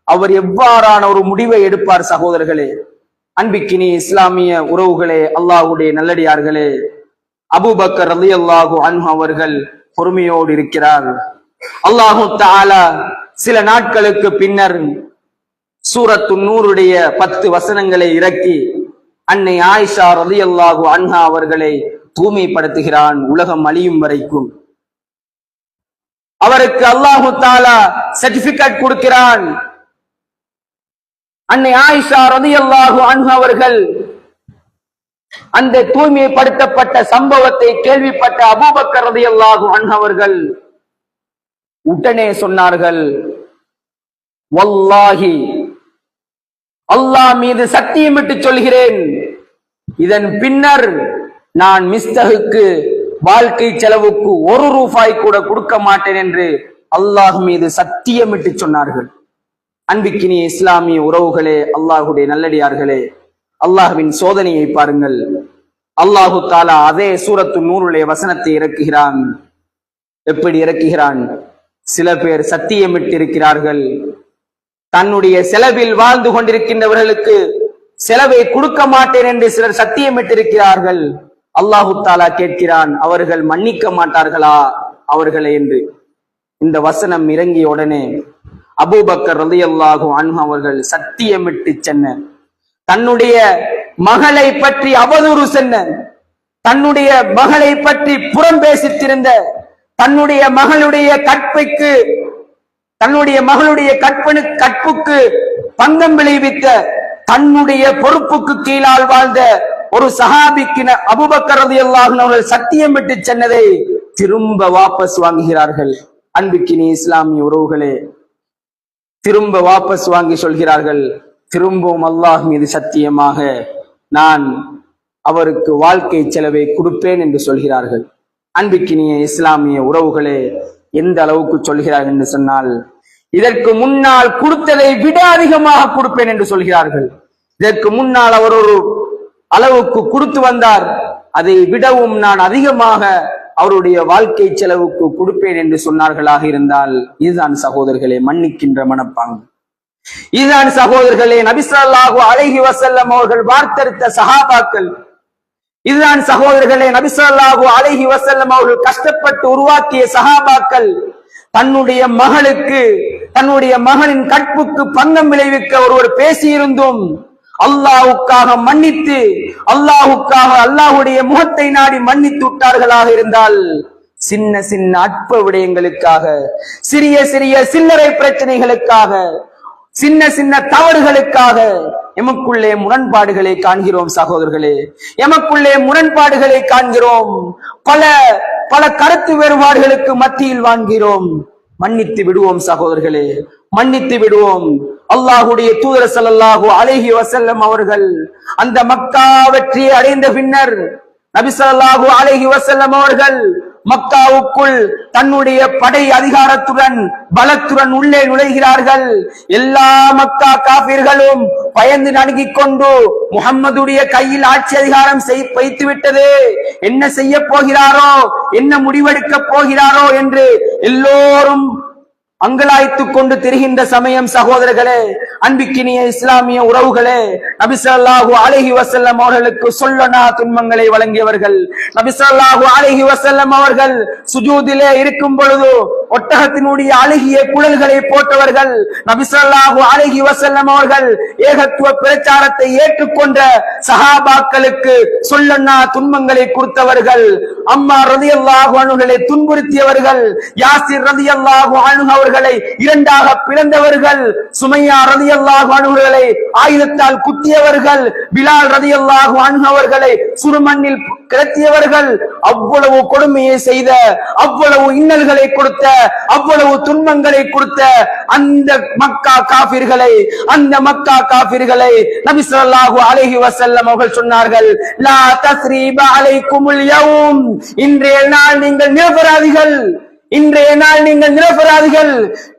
Speaker 1: அவர் எவ்வாறான ஒரு முடிவை எடுப்பார்? சகோதரர்களே, அன்பிக்கினி இஸ்லாமிய உறவுகளே, அல்லாஹ்வுடைய நல்லடியார்களே, அபூபக்கர் ரலியல்லாஹு அன்ஹு அவர்கள் பொறுமையோடு இருக்கிறார். அல்லாஹு தஆலா சில நாட்களுக்கு பின்னர் சூரத்து நூருடைய 10 வசனங்களை இறக்கி அன்னை ஆயிஷா ரலியல்லாஹு அன்ஹா அவர்களை தூய்மைப்படுத்துகிறான். உலகம் அழியும் வரைக்கும் அவருக்கு அல்லாஹு தஆலா சர்டிபிகேட் கொடுக்கிறான். அன்னை ஆயிஷா ரலியல்லாஹு அன்ஹா அவர்கள் அந்த தூய்மைப்படுத்தப்பட்ட சம்பவத்தை கேள்விப்பட்ட அபூபக்கர் ரலியல்லாஹு அன்ஹு அவர்கள் உடனே சொன்னார்கள், வல்லாஹி, அல்லாஹ் மீது சத்தியமிட்டு சொல்கிறேன், இதன் பின்னர் நான் மிஸ்தஹுக்கு வாழ்க்கை செலவுக்கு 1 ரூபாய் கூட கொடுக்க மாட்டேன் என்று அல்லாஹ் மீது சத்தியமிட்டு சொன்னார்கள். அன்பிக்கினிய இஸ்லாமிய உறவுகளே, அல்லாஹுடைய நல்லடியார்களே, அல்லாஹ்வின் சோதனையை பாருங்கள். அல்லாஹு தஆலா அதே சூரத்து நூருடைய வசனத்தை இறக்குகிறான். எப்படி இறக்குகிறான்? சில பேர் சத்தியமிட்டு இருக்கிறார்கள். தன்னுடைய செலவில் வாழ்ந்து கொண்டிருக்கின்றவர்களுக்கு செலவை கொடுக்க மாட்டேன் என்று சிலர் சத்தியமிட்டிருக்கிறார்கள். அல்லாஹு தஆலா கேட்கிறான், அவர்கள் மன்னிக்க மாட்டார்களா அவர்களை என்று. இந்த வசனம் இறங்கிய உடனே அபூபக்கர் ரலியல்லாஹு அன்ஹு அவர்கள் சத்தியமிட்டு சொன்ன, தன்னுடைய மகளை பற்றி அவதூறு சொன்ன, தன்னுடைய மகளை பற்றி புறம் பேசித்திருந்த, தன்னுடைய மகளுடைய கற்புக்கு, தன்னுடைய மகளுடைய கற்புக்கு பங்கம் விளைவித்த, தன்னுடைய பொறுப்புக்கு கீழால் வாழ்ந்த ஒரு சஹாபிக்கு அபூபக்கர் ரலியல்லாஹு அன்ஹு அவர்கள் சத்தியம் விட்டு சொன்னதை திரும்ப வாபஸ் வாங்குகிறார்கள். அன்பிக்கினி இஸ்லாமிய உறவுகளே, திரும்ப வாபஸ் வாங்கி சொல்கிறார்கள், திரும்பவும் அல்லாஹ் மீது சத்தியமாக நான் அவருக்கு வாழ்க்கை செலவை கொடுப்பேன் என்று சொல்கிறார்கள். அன்பிக்கினிய இஸ்லாமிய உறவுகளே, எந்த அளவுக்கு சொல்கிறார்கள் என்று சொன்னால், இதற்கு முன்னால் கொடுத்ததை விட அதிகமாக கொடுப்பேன் என்று சொல்கிறார்கள். இதற்கு முன்னால் அவர் ஒரு அளவுக்கு கொடுத்து வந்தார், அதை விடவும் நான் அதிகமாக அவருடைய வாழ்க்கை செலவுக்கு கொடுப்பேன் என்று சொன்னார்களாக இருந்தால், இதுதான் சகோதரர்களே மன்னிக்கின்ற மனப்பாங்கு. இதுதான் சகோதரர்களே நபி ஸல்லல்லாஹு அலைஹி வஸல்லம் அவர்கள் வார்த்தெடுத்த சஹாபாக்கள். இதுதான் சகோதரர்களே நபி ஸல்லல்லாஹு அலைஹி வஸல்லம் அவர்கள் கஷ்டப்பட்டு உருவாக்கிய சஹாபாக்கள். தன்னுடைய மகளுக்கு, தன்னுடைய மகனின் கற்புக்கு பங்கம் விளைவிக்க ஒருவர் பேசியிருந்தும் அல்லாஹ்வுக்காக மன்னித்து, அல்லாஹ்வுக்காக அல்லாஹ்வுடைய முகத்தை நாடி மன்னித்து விட்டார்களாக இருந்தால், சின்ன சின்ன அற்ப விடயங்களுக்காக, சிறிய சிறிய சில்லறை பிரச்சனைகளுக்காக, சின்ன சின்ன தவறுகளுக்காக எமக்குள்ளே முரண்பாடுகளை காண்கிறோம் சகோதரர்களே. எமக்குள்ளே முரண்பாடுகளை காண்கிறோம். பல பல கருத்து வேறுபாடுகளுக்கு மத்தியில் வாழ்கிறோம். மன்னித்து விடுவோம் சகோதரர்களே, மன்னித்து விடுவோம். அல்லாஹ்வுடைய தூதர் ஸல்லல்லாஹு அலைஹி வஸல்லம் அவர்கள் அந்த மக்கா வெற்றியை அடைந்த பின்னர் நபி ஸல்லல்லாஹு அலைஹி வஸல்லம் அவர்கள் மக்காவுக்குள் தன்னுடைய படை அதிகாரத்துடன் பலத்துடன் உள்ளே நுழைகிறார்கள். எல்லா மக்கா காபிர்களும் பயந்து நடுங்கிக் கொண்டு முஹம்மதுடைய கையில் ஆட்சி அதிகாரம் வைத்து விட்டது, என்ன செய்ய போகிறாரோ, என்ன முடிவெடுக்க போகிறாரோ என்று எல்லோரும் அங்கலாய்த்துக் கொண்டு திரிகின்ற சமயம் சகோதரர்களே, அன்பிக்கினிய இஸ்லாமிய உறவுகளே, நபி ஸல்லல்லாஹு அலைஹி வஸல்லம் அவர்களுக்கு சொல்லனா துன்பங்களை வழங்கியவர்கள். நபி ஸல்லல்லாஹு அலைஹி வஸல்லம் அவர்கள் சுஜூதிலே இருக்கும் பொழுது ஒட்டகத்தினுடைய அழகிய குழல்களை போட்டவர்கள். நபி ஸல்லல்லாஹு அலைஹி வஸல்லம் அவர்கள் ஏகத்துவ பிரச்சாரத்தை ஏற்றுக்கொண்ட சஹாபாக்களுக்கு சொல்லனா துன்பங்களை கொடுத்தவர்கள். அம்மா ரலியல்லாஹு அன்ஹுவை துன்புறுத்தியவர்கள். யாசிர் ரலியல்லாஹு அன்ஹு அவர்களை இரண்டாக பிளந்தவர்கள். சுமையா ரலியல்லாஹு அன்ஹுவை ஆயுதத்தால் குத்தியவர்கள். பிலால் ரலியல்லாஹு அன்ஹு அவர்களை சுடுமண்ணில் கிடத்தியவர்கள். அவ்வளவு கொடுமையை செய்த, அவ்வளவு இன்னல்களை கொடுத்த, அவ்வளவு துன்பங்களை கொடுத்த அந்த மக்கா காபிர்களை, அந்த மக்கா காபிர்களை நபி ஸல்லல்லாஹு அலைஹி வஸல்லம் அவர்கள் சொன்னார்கள், லா தஸ்ரீப அலைக்குமுல் யௌம், இன்றைய நாள் நீங்கள் நிரபராதிகள், இன்றைய நாள் நீங்கள் நிரபராதிகள்,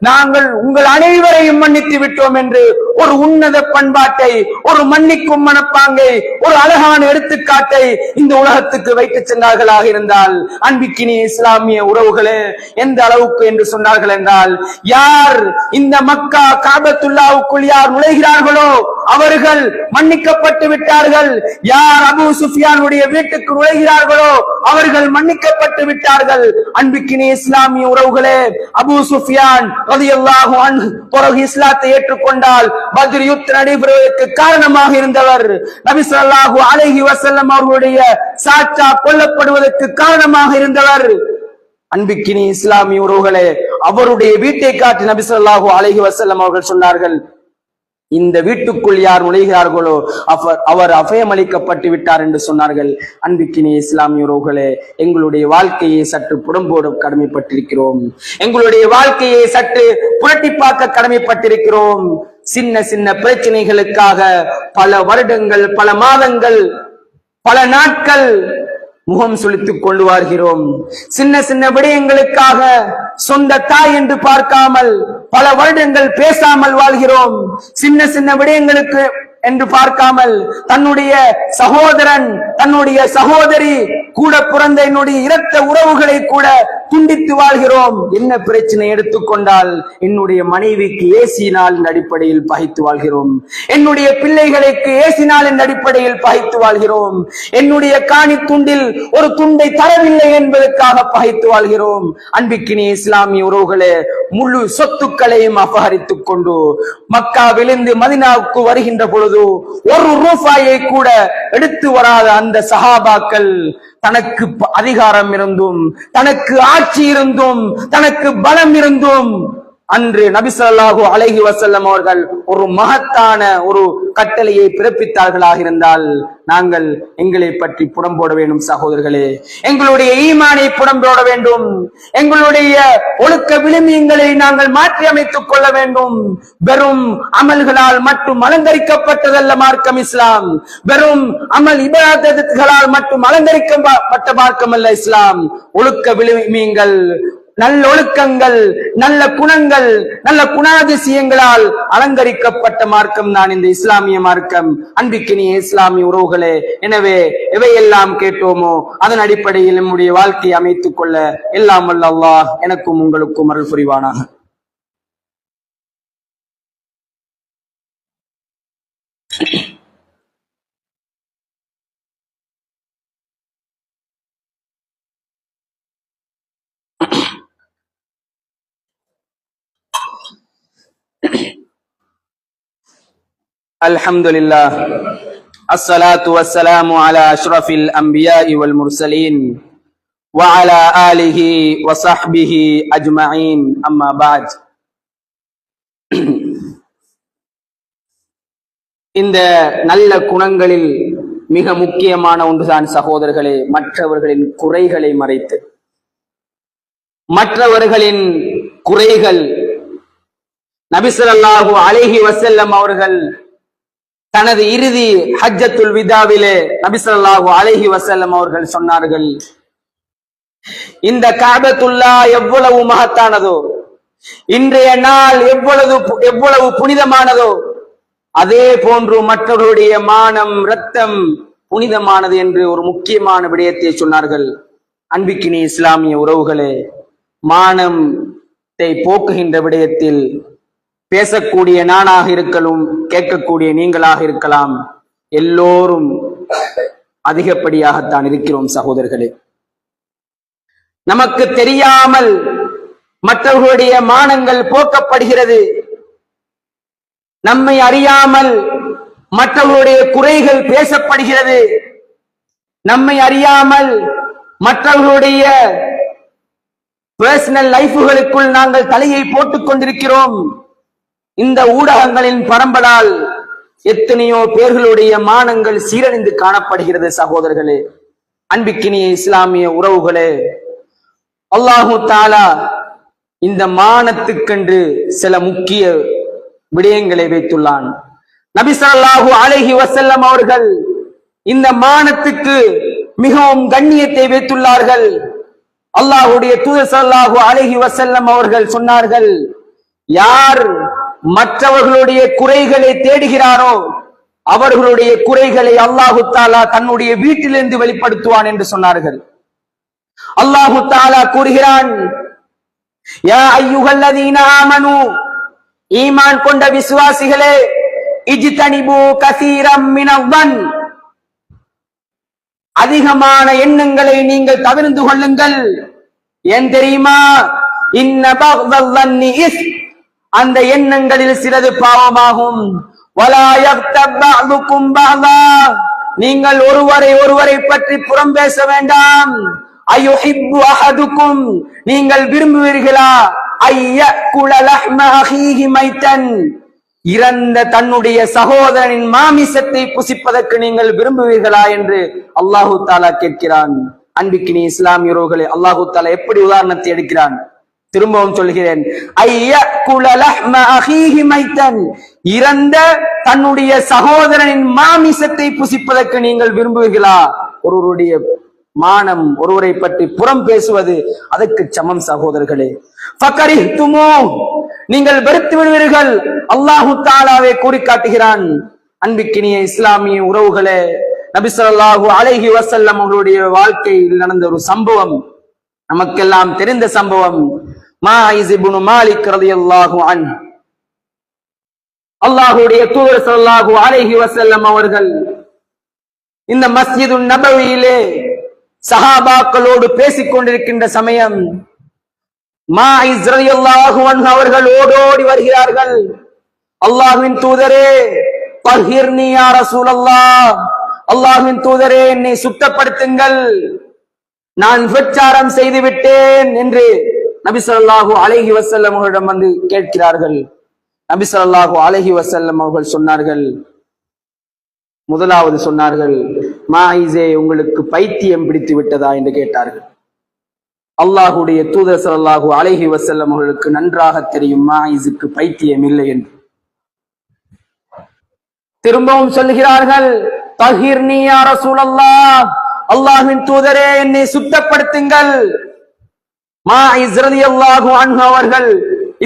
Speaker 1: நாங்கள் உங்கள் அனைவரையும் மன்னித்து விட்டோம் என்று ஒரு உன்னத பண்பாட்டை, ஒரு மன்னிக்கும் மனப்பாங்கை, ஒரு அழகான எடுத்துக்காட்டை இந்த உலகத்துக்கு வைத்து சென்றார்களாக இருந்தால், அன்பிக்கினி இஸ்லாமிய உறவுகளே, எந்த அளவுக்கு என்று சொன்னார்கள் என்றால், யார் இந்த மக்கா காபத்துல்லாவுக்குள் யார் நுழைகிறார்களோ அவர்கள் மன்னிக்கப்பட்டு விட்டார்கள். யார் அபூ சுஃபியானுடைய வீட்டுக்கு நுழைகிறார்களோ அவர்கள் மன்னிக்கப்பட்டு விட்டார்கள். அன்பிக்கினி இஸ்லாமிய உறவுகளே, அபூ சுஃபியான் ரலியல்லாஹு அன்ஹு பிறகு இஸ்லாத்தை ஏற்றுக்கொண்டால் பத்ர் யுத்தம் நடைபெறுவதற்கு காரணமாக இருந்தவர். நபி ஸல்லல்லாஹு அலைஹி வஸல்லம் அவர்களுடைய சாச்சா கொல்லப்படுவதற்கு காரணமாக இருந்தவர். அன்பிக்கினி இஸ்லாமிய உறவுகளே, அவருடைய வீட்டை காட்டி நபி ஸல்லல்லாஹு அலைஹி வஸல்லம் அவர்கள் சொன்னார்கள், இந்த வீட்டுக்குள் யார் நுழைகிறார்களோ அவர் அபயமளிக்கப்பட்டு விட்டார் என்று சொன்னார்கள். அன்பிக்கினே இஸ்லாமிய உறவுகளே, எங்களுடைய வாழ்க்கையை சற்று புறம்போடு கடமைப்பட்டிருக்கிறோம். எங்களுடைய வாழ்க்கையை சற்று புரட்டி பார்க்க கடமைப்பட்டிருக்கிறோம். சின்ன சின்ன பிரச்சனைகளுக்காக பல வருடங்கள், பல மாதங்கள், பல நாட்கள் முகம் சுளித்துக் கொண்டு வருகிறோம். சின்ன சின்ன விடயங்களுக்காக சொந்த தாய் என்று பார்க்காமல் பல வருடங்கள் பேசாமல் வாழ்கிறோம். சின்ன சின்ன விடயங்களுக்கு என்று பார்க்காமல் தன்னுடைய சகோதரன், தன்னுடைய சகோதரி, கூட பிறந்த என்னுடைய இரத்த உறவுகளை கூட துண்டித்து வாழ்கிறோம். என்ன பிரச்சனை எடுத்துக்கொண்டால் என்னுடைய மனைவிக்கு ஏசி நாளின் அடிப்படையில் பகைத்து வாழ்கிறோம். என்னுடைய பிள்ளைகளுக்கு ஏசி நாளின் அடிப்படையில் பகைத்து வாழ்கிறோம். என்னுடைய காணி துண்டில் ஒரு துண்டை தரவில்லை என்பதற்காக பகைத்து வாழ்கிறோம். அன்பிக்கினே இஸ்லாமிய உறவுகளே, முழு சொத்துக்களையும் அபகரித்துக் கொண்டு மக்காவிலிருந்து மதீனாவுக்கு வருகின்ற பொழுது ஒரு ரூபாயை கூட எடுத்து வராத அந்த சஹாபாக்கள், தனக்கு அதிகாரம் இருந்தும், தனக்கு ஆட்சி இருந்தும், தனக்கு பலம் இருந்தும், அன்று நபி ஸல்லல்லாஹு அலைஹி வஸல்லம் அவர்கள் ஒரு மகத்தான ஒரு கட்டளையை பிறப்பித்தார்களாக இருந்தால் நாங்கள் எங்களை பற்றி புறம்போட வேண்டும் சகோதரர்களே. எங்களுடைய ஈமானை புறம்போட வேண்டும். எங்களுடைய ஒழுக்க விழுமியங்களை நாங்கள் மாற்றி அமைத்துக் கொள்ள வேண்டும். வெறும் அமல்களால் மட்டும் அலங்கரிக்கப்பட்டதல்ல மார்க்கம் இஸ்லாம். வெறும் அமல் இபாதத்துகளால் மட்டும் அலங்கரிக்கப்பட்ட மார்க்கம் அல்ல இஸ்லாம். ஒழுக்க விழுமியங்கள், நல்லொழுக்கங்கள், நல்ல குணங்கள், நல்ல குணாதிசயங்களால் அலங்கரிக்கப்பட்ட மார்க்கம் தான் இந்த இஸ்லாமிய மார்க்கம். அன்பிக்கினிய இஸ்லாமிய உறவுகளே, எனவே எவையெல்லாம் கேட்டோமோ அதன் அடிப்படையில் நம்முடைய வாழ்க்கையை அமைத்துக் கொள்ள எல்லாம் வல்ல அல்லாஹ் எனக்கும் உங்களுக்கும் அருள் புரிவானாக. அல்ஹம்துலில்லாஹ் அஸ்ஸலாத்து வஸ்ஸலாமு அலா அஷ்ரஃபில் அன்பியாஇ வல் முர்சலீன் வ அலா ஆலிஹி வ ஸஹ்பிஹி அஜ்மஈன். அம்மா பஅத். இந்த நல்ல குணங்களில் மிக முக்கியமான ஒன்றுதான் சகோதரர்களே, மற்றவர்களின் குறைகளை மறைத்து, மற்றவர்களின் குறைகள். நபி ஸல்லல்லாஹு அலைஹி வஸல்லம் அவர்கள் தனது இறுதி ஹஜ்ஜத்துல் விதாவிலே நபி ஸல்லல்லாஹு அலைஹி வஸல்லம் அவர்கள் சொன்னார்கள், இந்த கஅபத்துல்லா எவ்வளவு மகத்தானதோ, இன்றைய நாள் எவ்வளவு புனிதமானதோ, அதே போன்று மற்றவர்களுடைய மானம், இரத்தம் புனிதமானது என்று ஒரு முக்கியமான விடயத்தை சொன்னார்கள். அன்பிக்கினி இஸ்லாமிய உறவுகளே, மானத்தை போக்குகின்ற விடயத்தில் பேசக்கூடிய நானாக இருக்கலாம், கேட்கக்கூடிய நீங்களாக இருக்கலாம், எல்லோரும் அதிகப்படியாகத்தான் இருக்கிறோம் சகோதரர்களே. நமக்கு தெரியாமல் மற்றவர்களுடைய மானங்கள் போக்கப்படுகிறது. நம்மை அறியாமல் மற்றவர்களுடைய குறைகள் பேசப்படுகிறது. நம்மை அறியாமல் மற்றவர்களுடைய பர்சனல் லைஃப்களுக்குள் நாங்கள் தலையை போட்டுக் கொண்டிருக்கிறோம். இந்த ஊடகங்களின் பரம்பலால் எத்தனையோ பேர்களுடைய மானங்கள் சீரழிந்து காணப்படுகிறது சகோதரர்களே. அன்பிக்கினிய இஸ்லாமிய உறவுகளே, அல்லாஹு தஆலா இந்த மானத்துக்கென்று சில முக்கிய விடயங்களை வைத்துள்ளான். நபி ஸல்லல்லாஹு அலைஹி வஸல்லம் அவர்கள் இந்த மானத்துக்கு மிகவும் கண்ணியத்தை வைத்துள்ளார்கள். அல்லாஹ்வுடைய தூதர் ஸல்லல்லாஹு அலைஹி வஸல்லம் அவர்கள் சொன்னார்கள், யார் மற்றவர்களுடைய குறைகளை தேடுகிறாரோ அவர்களுடைய குறைகளை அல்லாஹு தஆலா தன்னுடைய வீட்டிலிருந்து வெளிப்படுத்துவான் என்று சொன்னார்கள். அல்லாஹு தஆலா கூறுகிறான், யா அய்யுஹல்லதீன ஆமனு, ஈமான் கொண்ட விசுவாசிகளே, இஜ்தனிபு கஸீரம் மினல்-வன், அதிகமான எண்ணங்களை நீங்கள் தவிர்த்து கொள்ளுங்கள். ஏன் தெரியுமா? இன்ன பக்தல்-வன்னி இஸ், அந்த எண்ணங்களில் சிலது பாவமாகும். வலா யக்தப் பஅதுக்கும் பஅதா, நீங்கள் ஒருவரை பற்றி புறம் பேச வேண்டாம். அயுஹிப்பு அஹதுக்கும், நீங்கள் விரும்புவீர்களா ஐயக்குல லஹ்ம அஹீஹி மைத்தன், இறந்த தன்னுடைய சகோதரனின் மாமிசத்தை புசிப்பதற்கு நீங்கள் விரும்புவீர்களா என்று அல்லாஹு தஆலா கேட்கிறான். அன்பிக்கினி இஸ்லாமியர்களே, அல்லாஹு தஆலா எப்படி உதாரணத்தை எடுக்கிறான்? திரும்பவும் சொல்கிறேன், ஐயக்குல லஹ்ம அஹீஹி மைத்தன், இறந்த தன்னுடைய சகோதரனின் மாமிசத்தை புசிப்பதற்கு நீங்கள் விரும்புவீர்களா? ஒருவருடைய மானம், ஒருவரை பற்றி புறம் பேசுவது அதற்கு சமம் சகோதரர்களே. ஃபகரிஹ்துமூ, நீங்கள் வெறுத்து விடுவீர்கள். அல்லாஹு தஆலாவே கூறி காட்டுகிறான். அன்பிக்கினிய இஸ்லாமிய உறவுகளே, நபி ஸல்லல்லாஹு அலைஹி வஸல்லம் அவருடைய வாழ்க்கையில் நடந்த ஒரு சம்பவம், நமக்கெல்லாம் தெரிந்த சம்பவம். மாயிஸ் இப்னு மாலிக் ரலியல்லாஹு அன்ஹு, அல்லாஹ்வுடைய தூதர் ஸல்லல்லாஹு அலைஹி வஸல்லம் அவர்கள் இந்த மஸ்ஜிதுன் நபவியிலே சஹாபாக்களோடு பேசிக் கொண்டிருக்கின்ற சமயம் மாயிஸ் ரலியல்லாஹு அன்ஹு அவர்கள் ஓடோடி வருகிறார்கள். அல்லாஹ்வின் தூதரே, தஹிர்னி யா ரசூலல்லாஹ், அல்லாஹ்வின் தூதரே என்னை சுத்தப்படுத்துங்கள், நான் விபச்சாரம் செய்து விட்டேன் என்று நபி ஸல்லல்லாஹு அலைஹி வஸல்லம் அவர்களிடம் வந்து கேட்கிறார்கள். நபி ஸல்லல்லாஹு அலைஹி வஸல்லம் அவர்கள் சொன்னார்கள், முதலாவது சொன்னார்கள், மாயிஸே, உங்களுக்கு பைத்தியம் பிடித்து விட்டதா என்று கேட்டார்கள். அல்லாஹ்வுடைய தூதர் ஸல்லல்லாஹு அலைஹி வஸல்லம் அவர்களுக்கு நன்றாக தெரியும் மாயிஸுக்கு பைத்தியம் இல்லை என்று. திரும்பவும் சொல்கிறார்கள், தஹிர்னி யா ரசூலல்லாஹ், அல்லாஹ்வின் தூதரே என்னை சுத்தப்படுத்துங்கள், மாயிஸ் ரலியல்லாஹு அன்ஹு அவர்கள்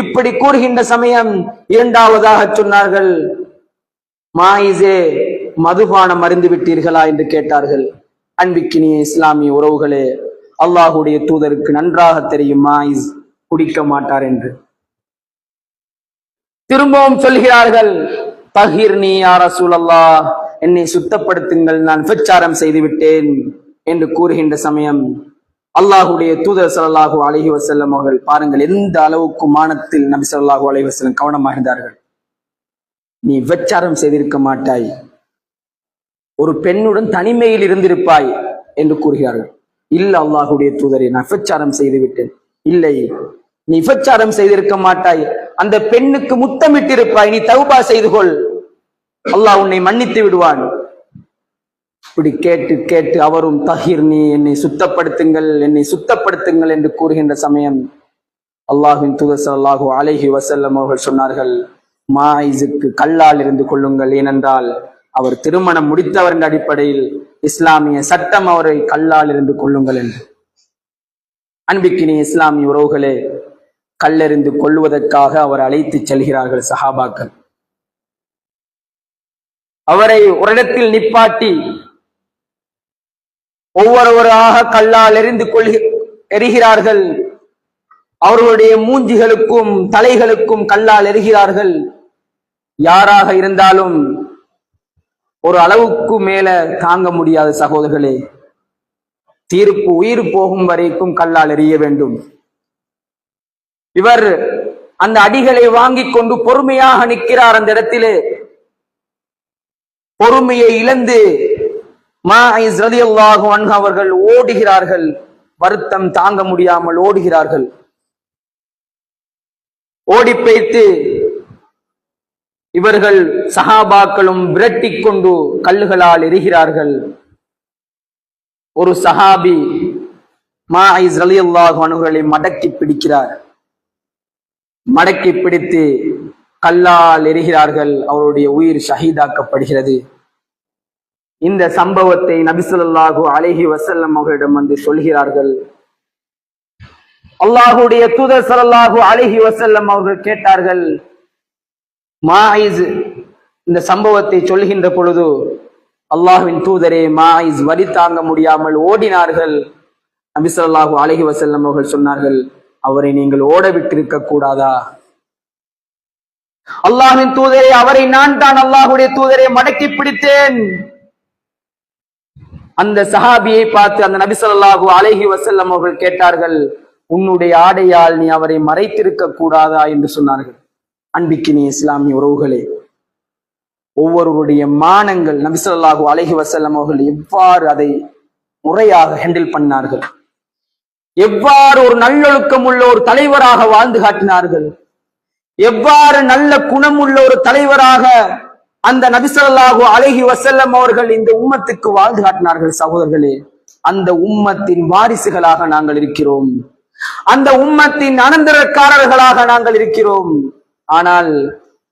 Speaker 1: இப்படி கூறுகின்ற சமயம் இரண்டாவதாக சொன்னார்கள், மாயிஸே, மதுபானம் அருந்து விட்டீர்களா என்று கேட்டார்கள். அன்பிக்கினிய இஸ்லாமிய உறவுகளே, அல்லாஹுடைய தூதருக்கு நன்றாக தெரியும் மாயிஸ் குடிக்க மாட்டார் என்று. திரும்பவும் சொல்கிறார்கள், தஹிர்னி யா ரசூலல்லாஹ், என்னை சுத்தப்படுத்துங்கள், நான் விபச்சாரம் செய்து விட்டேன் என்று கூறுகின்ற சமயம் அல்லாஹுடைய தூதர் ஸல்லல்லாஹு அலைஹி வஸல்லம் அவர்கள் பாருங்கள் எந்த அளவுக்கு மானத்தில் நபி ஸல்லல்லாஹு அலைஹி வஸல்லம் கவனமாக இருந்தார்கள். நீ விபச்சாரம் செய்திருக்க மாட்டாய், ஒரு பெண்ணுடன் தனிமையில் இருந்திருப்பாய் என்று கூறுகிறார்கள். இல்ல அல்லாஹுடைய தூதரே, நான் விபச்சாரம் செய்து விட்டேன். இல்லை, நீ விபச்சாரம் செய்திருக்க மாட்டாய், அந்த பெண்ணுக்கு முத்தமிட்டிருப்பாய், நீ தௌபா செய்து கொள், அல்லாஹ் உன்னை மன்னித்து விடுவான். இப்படி கேட்டு கேட்டு அவரும் தஹிர்னி, என்னை சுத்தப்படுத்துங்கள், என்னை சுத்தப்படுத்துங்கள் என்று கூறுகின்ற சமயம் அல்லாஹ்வின் தூதர் ஸல்லல்லாஹு அலைஹி வஸல்லம் அவர்கள் சொன்னார்கள், மாயிஸுக்கு கல்லால் இருந்து கொள்ளுங்கள், ஏனென்றால் அவர் திருமணம் முடித்தவர் என்ற அடிப்படையில் இஸ்லாமிய சட்டம் அவரை கல்லால் இருந்து கொள்ளுங்கள் என்று. அன்பிக்கினிய இஸ்லாமிய உறவுகளே, கல்லெறிந்து கொள்வதற்காக அவர் அழைத்து செல்கிறார்கள் சஹாபாக்கள். அவரை ஒரு இடத்தில் நிப்பாட்டி ஒவ்வொருவராக கல்லால் எறிகிறார்கள். அவர்களுடைய மூஞ்சிகளுக்கும் தலைகளுக்கும் கல்லால் எறிகிறார்கள். யாராக இருந்தாலும் ஒரு அளவுக்கு மேல தாங்க முடியாத சகோதரர்களே, தீர்ப்பு உயிர் போகும் வரைக்கும் கல்லால் எறிய வேண்டும். இவர் அந்த அடிகளை வாங்கி கொண்டு பொறுமையாக நிற்கிறார். அந்த இடத்திலே பொறுமையை இழந்து மாயிஸ் ரலியல்லாஹு அன்ஹு அவர்கள் ஓடுகிறார்கள். வருத்தம் தாங்க முடியாமல் ஓடுகிறார்கள். ஓடி போய்த்து இவர்கள் சஹாபாக்களும் விரட்டி கொண்டு கல்லுகளால் எரிகிறார்கள். ஒரு சஹாபி மாயிஸ் ரலியல்லாஹு அன்ஹுவை மடக்கி பிடிக்கிறார். மடக்கி பிடித்து கல்லால் எரிகிறார்கள். அவருடைய உயிர் ஷஹீதாக்கப்படுகிறது. இந்த சம்பவத்தை நபி ஸல்லல்லாஹு அலைஹி வஸல்லம் அவர்களிடம் வந்து சொல்கிறார்கள். அல்லாஹ்வுடைய தூதர் ஸல்லல்லாஹு அலைஹி வஸல்லம் அவர்கள் கேட்டார்கள், மாயிஸ் இந்த சம்பவத்தை சொல்கின்ற பொழுது, அல்லாஹ்வின் தூதரே, மாயிஸ் வலி தாங்க முடியாமல் ஓடினார்கள். நபி ஸல்லல்லாஹு அலைஹி வஸல்லம் அவர்கள் சொன்னார்கள், அவரை நீங்கள் ஓட விட்டிருக்க கூடாதா? அல்லாஹ்வின் தூதரே, அவரை நான் தான் அல்லாஹ்வுடைய தூதரை மடக்கி பிடித்தேன். அந்த சஹாபியை பார்த்து அந்த நபி ஸல்லல்லாஹு அலைஹி வஸல்லம் அவர்கள் கேட்டார்கள், உன்னுடைய ஆடையால் நீ அவரை மறைத்திருக்க கூடாதா என்று சொன்னார்கள். அன்பிக்கினிய இஸ்லாமிய உறவுகளே, ஒவ்வொருவருடைய மானங்கள் நபி ஸல்லல்லாஹு அலைஹி வஸல்லம் அவர்கள் எவ்வாறு அதை முறையாக ஹேண்டில் பண்ணார்கள், எவ்வாறு ஒரு நல்லொழுக்கம் உள்ள ஒரு தலைவராக வாழ்ந்து காட்டினார்கள், எவ்வாறு நல்ல குணமுள்ள ஒரு தலைவராக அந்த நபி ஸல்லல்லாஹு அலைஹி வஸல்லம் அவர்கள் இந்த உம்மத்துக்கு வாழ்ந்து காட்டினார்கள். சகோதரர்களே, அந்த உம்மத்தின் வாரிசுகளாக நாங்கள் இருக்கிறோம். அந்த உம்மத்தின் அனந்தரக்காரர்களாக நாங்கள் இருக்கிறோம். ஆனால்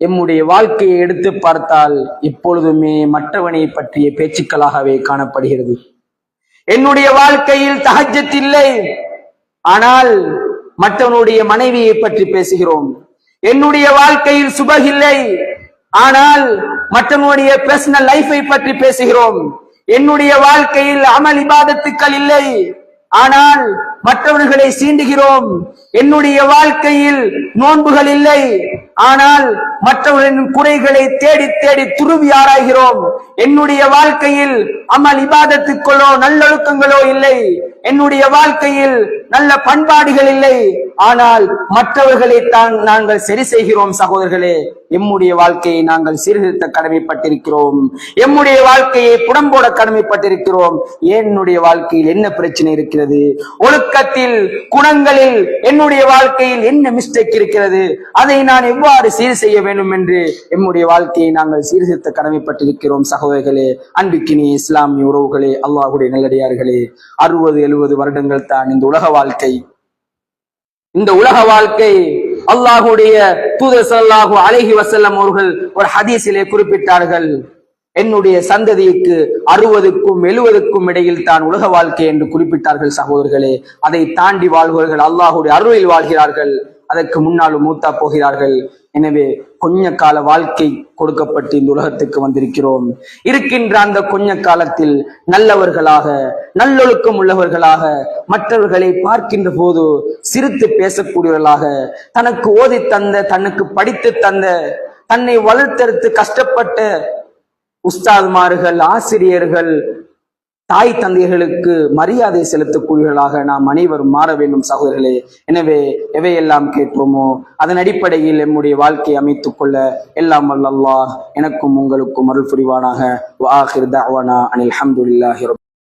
Speaker 1: எம்முடைய வாழ்க்கையை எடுத்து பார்த்தால் எப்பொழுதுமே மற்றவனை பற்றிய பேச்சுக்களாகவே காணப்படுகிறது. என்னுடைய வாழ்க்கையில் தஹஜ்ஜத் இல்லை, ஆனால் மற்றவனுடைய மனைவியை பற்றி பேசுகிறோம். என்னுடைய வாழ்க்கையில் சுபஹ் இல்லை, ஆனால் மற்றவனுடைய பர்சனல் லைஃபை பற்றி பேசுகிறோம். என்னுடைய வாழ்க்கையில் அமல் இபாதத்துக்கள் இல்லை, ஆனால் மற்றவர்களை சீண்டுகிறோம். என்னுடைய வாழ்க்கையில் நோன்புகள் இல்லை, ஆனால் மற்றவர்களின் குறைகளை தேடி தேடி துருவி ஆராய்கிறோம். என்னுடைய வாழ்க்கையில் அமல் இபாதத்துக்களோ நல்லொழுக்கங்களோ இல்லை, என்னுடைய வாழ்க்கையில் நல்ல பண்பாடுகள் இல்லை, ஆனால் மற்றவர்களை தான் நாங்கள் சரி செய்கிறோம். சகோதரர்களே, எம்முடைய வாழ்க்கையை நாங்கள் சீர்திருத்த கடமைப்பட்டிருக்கிறோம். எம்முடைய வாழ்க்கையை புடம்போட கடமைப்பட்டிருக்கிறோம். என்னுடைய வாழ்க்கையில் என்ன பிரச்சனை இருக்கிறது, ஒழுக்கத்தில் குணங்களில் என்னுடைய வாழ்க்கையில் என்ன மிஸ்டேக் இருக்கிறது, அதை நான் எவ்வாறு சீர் செய்ய வேண்டும் என்று எம்முடைய வாழ்க்கையை நாங்கள் சீர்திருத்த கடமைப்பட்டிருக்கிறோம். சகோதரர்களே, அன்பிக்கினிய இஸ்லாமிய உறவுகளே, அல்லாஹ்வுடைய நல்லடியார்களே, 60-70 வருடங்கள் தான் இந்த உலக வாழ்க்கை. இந்த உலக வாழ்க்கை அல்லாஹ்வுடைய தூதர் ஸல்லல்லாஹு அலைஹி வஸல்லம் அவர்கள் ஒரு ஹதீஸிலே குறிப்பிட்டார்கள். என்னுடைய சந்ததிக்கு 60க்கும் 70க்கும் இடையில் தான் உலக வாழ்க்கை என்று குறிப்பிட்டார்கள் சகோதரர்களே. அதை தாண்டி வாழ்பவர்கள் அல்லாஹுடைய அருளில் வாழ்கிறார்கள், அதற்கு முன்னாலும் மூத்தா போகிறார்கள். எனவே கொஞ்ச கால வாழ்க்கை கொடுக்கப்பட்டு இந்த உலகத்துக்கு வந்திருக்கிறோம். இருக்கின்ற அந்த கொஞ்ச காலத்தில் நல்லவர்களாக, நல்லொழுக்கம் உள்ளவர்களாக, மற்றவர்களை பார்க்கின்ற போது சிரித்து பேசக்கூடியவர்களாக, தனக்கு ஓதி தந்த, தனக்கு படித்து தந்த, தன்னை வளர்த்தெடுத்து கஷ்டப்பட்ட உஸ்தாதுமார்கள், ஆசிரியர்கள், தாய் தந்தைகளுக்கு மரியாதை செலுத்தக்கூடியவர்களாக நாம் அனைவரும் மாற வேண்டும் சகோதரர்களே. எனவே எவையெல்லாம் கேட்போமோ அதன் அடிப்படையில் நம்முடைய வாழ்க்கையை அமைத்துக் கொள்ள எல்லாம் வல்ல அல்லாஹ் எனக்கும் உங்களுக்கும் அருள் புரிவானாக. வ ஆகிர் தஅவானா அனில் ஹம்துலில்லாஹி ரப்பில்